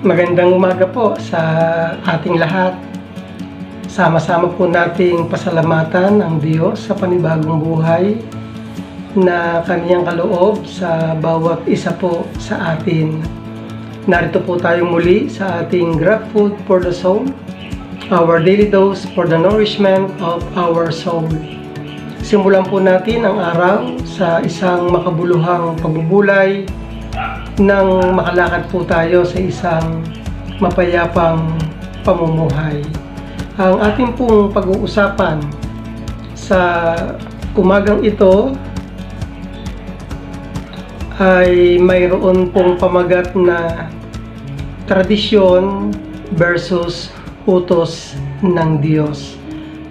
Magandang umaga po sa ating lahat. Sama-sama po nating pasalamatan ang Diyos sa panibagong buhay na Kaniyang kaloob sa bawat isa po sa atin. Narito po tayo muli sa ating Grab Food for the Soul, our daily dose for the nourishment of our soul. Simulan po natin ang araw sa isang makabuluhang pagbubulay nang makalakad po tayo sa isang mapayapang pamumuhay. Ang ating pong pag-uusapan sa umagang ito ay mayroon pong pamagat na tradisyon versus utos ng Diyos.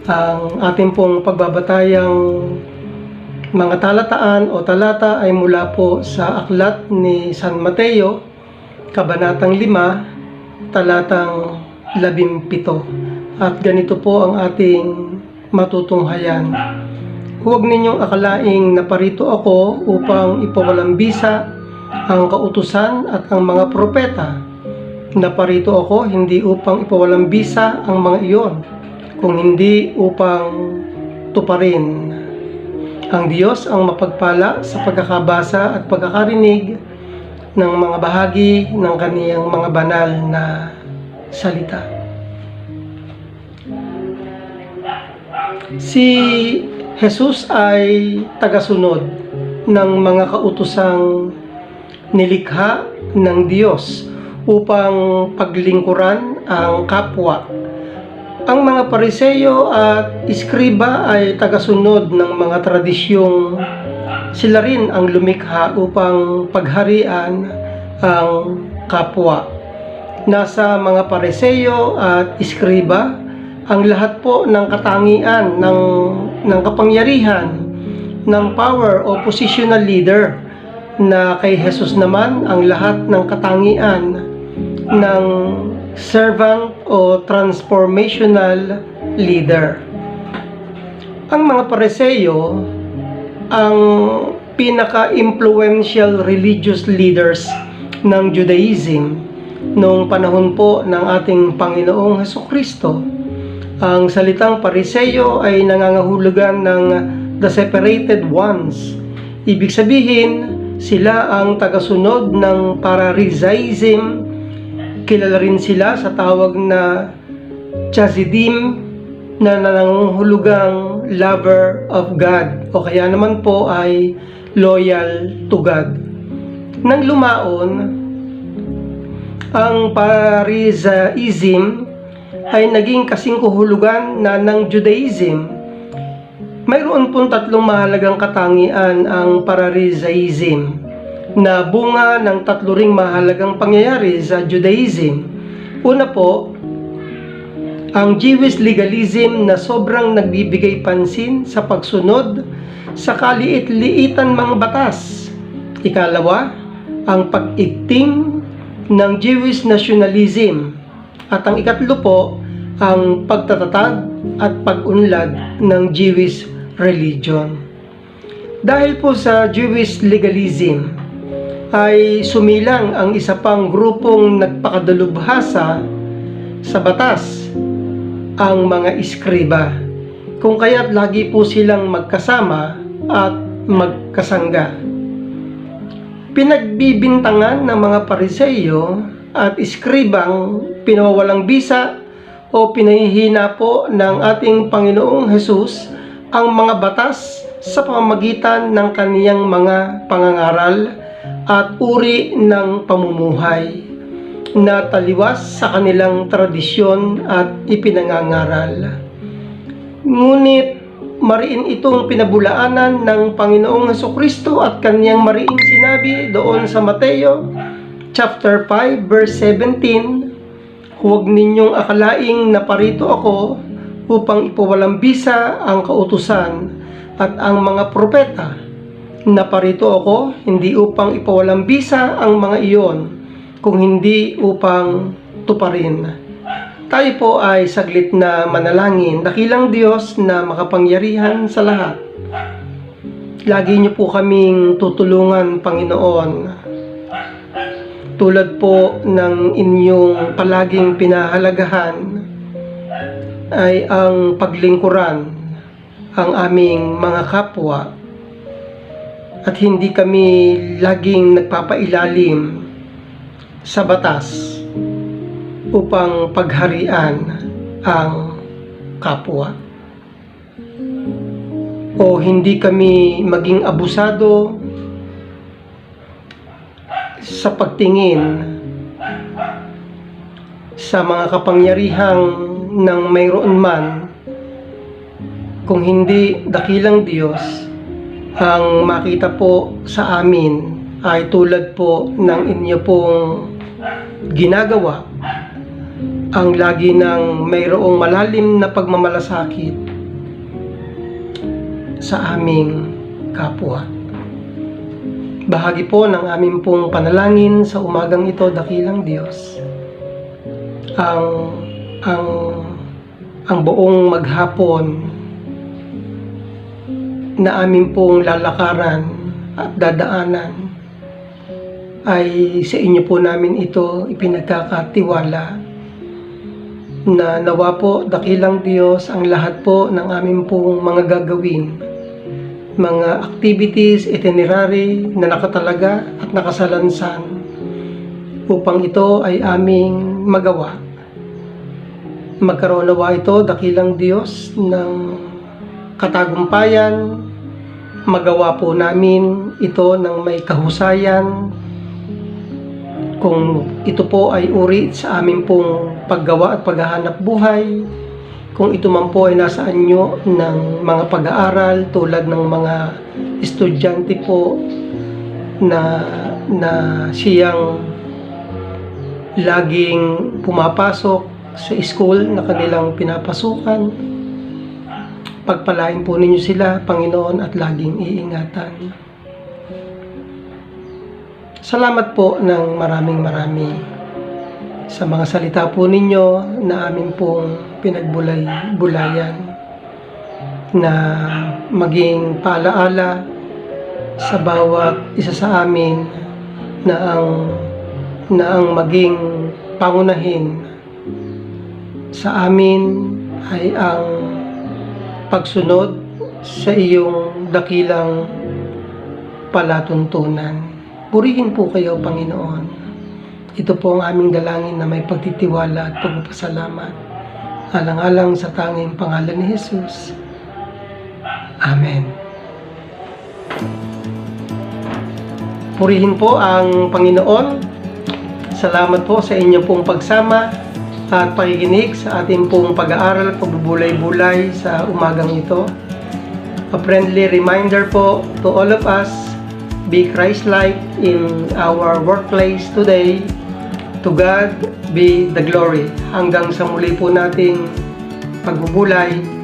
Ang ating pong pagbabatayang mga talataan o talata ay mula po sa aklat ni San Mateo, Kabanatang 5, talatang 17. At ganito po ang ating matutunghayan. Huwag ninyong akalaing naparito ako upang ipawalambisa ang kautusan at ang mga propeta. Naparito ako hindi upang ipawalambisa ang mga iyon, kung hindi upang tuparin. Ang Diyos ang mapagpala sa pagkakabasa at pagkakarinig ng mga bahagi ng kaniyang mga banal na salita. Si Jesus ay tagasunod ng mga kautosang nilikha ng Diyos upang paglingkuran ang kapwa. Ang mga Pariseo at Iskriba ay tagasunod ng mga tradisyong sila rin ang lumikha upang pagharian ang kapwa. Nasa mga Pariseo at Iskriba ang lahat po ng katangian ng kapangyarihan ng power o positional leader, na kay Jesus naman ang lahat ng katangian ng servant o transformational leader. Ang mga Pariseo ang pinaka-influential religious leaders ng Judaism noong panahon po ng ating Panginoong Hesukristo. Ang salitang Pariseo ay nangangahulugan ng the separated ones. Ibig sabihin, sila ang tagasunod ng Pharisaism. Kilala rin sila sa tawag na Chassidim, na nangangahulugang lover of God, o kaya naman po ay loyal to God. Nang lumaon, ang Pharisaism ay naging kasing kahulugan na ng Judaism. Mayroon pong tatlong mahalagang katangian ang Pharisaism, na bunga ng tatlo ring mahalagang pangyayari sa Judaism. Una po, ang Jewish legalism na sobrang nagbibigay pansin sa pagsunod sa kaliit-liitan mga batas. Ikalawa, ang pag-igting ng Jewish nationalism. At ang ikatlo po, ang pagtatatag at pag-unlad ng Jewish religion. Dahil po sa Jewish legalism, ay sumilang ang isa pang grupong nagpakadalubhasa sa batas, ang mga Iskriba, kung kaya't lagi po silang magkasama at magkasangga. Pinagbibintangan ng mga Pariseo at Iskribang pinawawalang bisa o pinahihina po ng ating Panginoong Hesus ang mga batas sa pamamagitan ng kaniyang mga pangangaral at uri ng pamumuhay na taliwas sa kanilang tradisyon at ipinangangaral. Ngunit mariin itong pinabulaanan ng Panginoong Hesukristo at kaniyang mariing sinabi doon sa Mateo chapter 5 verse 17, "Huwag ninyong akalaing naparito ako upang ipawalang bisa ang kautusan at ang mga propeta. Naparito ako hindi upang ipawalang bisa ang mga iyon, kung hindi upang tuparin." Tayo po ay saglit na manalangin. Dakilang Diyos na makapangyarihan sa lahat, lagi niyo po kaming tutulungan, Panginoon. Tulad po ng inyong palaging pinahalagahan ay ang paglingkuran ang aming mga kapwa, at hindi kami laging nagpapailalim sa batas upang pagharian ang kapwa, o hindi kami maging abusado sa pagtingin sa mga kapangyarihang ng mayroon man, kung hindi dakilang Diyos ang makita po sa amin ay tulad po ng inyo pong ginagawa, ang lagi ng mayroong malalim na pagmamalasakit sa aming kapwa. Bahagi po ng aming pong panalangin sa umagang ito, dakilang Diyos, ang buong maghapon na amin pong lalakaran at dadaanan ay sa inyo po namin ito ipinagkakatiwala, na nawa po dakilang Diyos ang lahat po ng amin pong mga gagawin, mga activities, itinerary na nakatalaga at nakasalansan upang ito ay aming magawa. Magkaroon nawa ito, dakilang Diyos, ng katagumpayan. Magawa po namin ito ng may kahusayan. Kung ito po ay uri sa amin pong paggawa at paghahanap buhay, kung ito man po ay nasa anyo ng mga pag-aaral tulad ng mga estudyante po na siyang laging pumapasok sa school na kanilang pinapasukan, pagpalain po ninyo sila, Panginoon, at laging iingatan. Salamat po ng marami sa mga salita po ninyo na amin pong pinagbulay-bulayan, na maging paalaala sa bawat isa sa amin na ang maging pangunahin sa amin ay ang pagsunod sa iyong dakilang palatuntunan. Purihin po kayo, Panginoon. Ito po ang aming dalangin na may pagtitiwala at pagpapasalamat. Alang-alang sa tanging pangalan ni Jesus. Amen. Purihin po ang Panginoon. Salamat po sa inyong pong pagsama at pakikinig sa ating pong pag-aaral, pagbubulay-bulay sa umagang ito. A friendly reminder po to all of us, be Christ-like in our workplace today. To God be the glory. Hanggang sa muli po nating pagbubulay.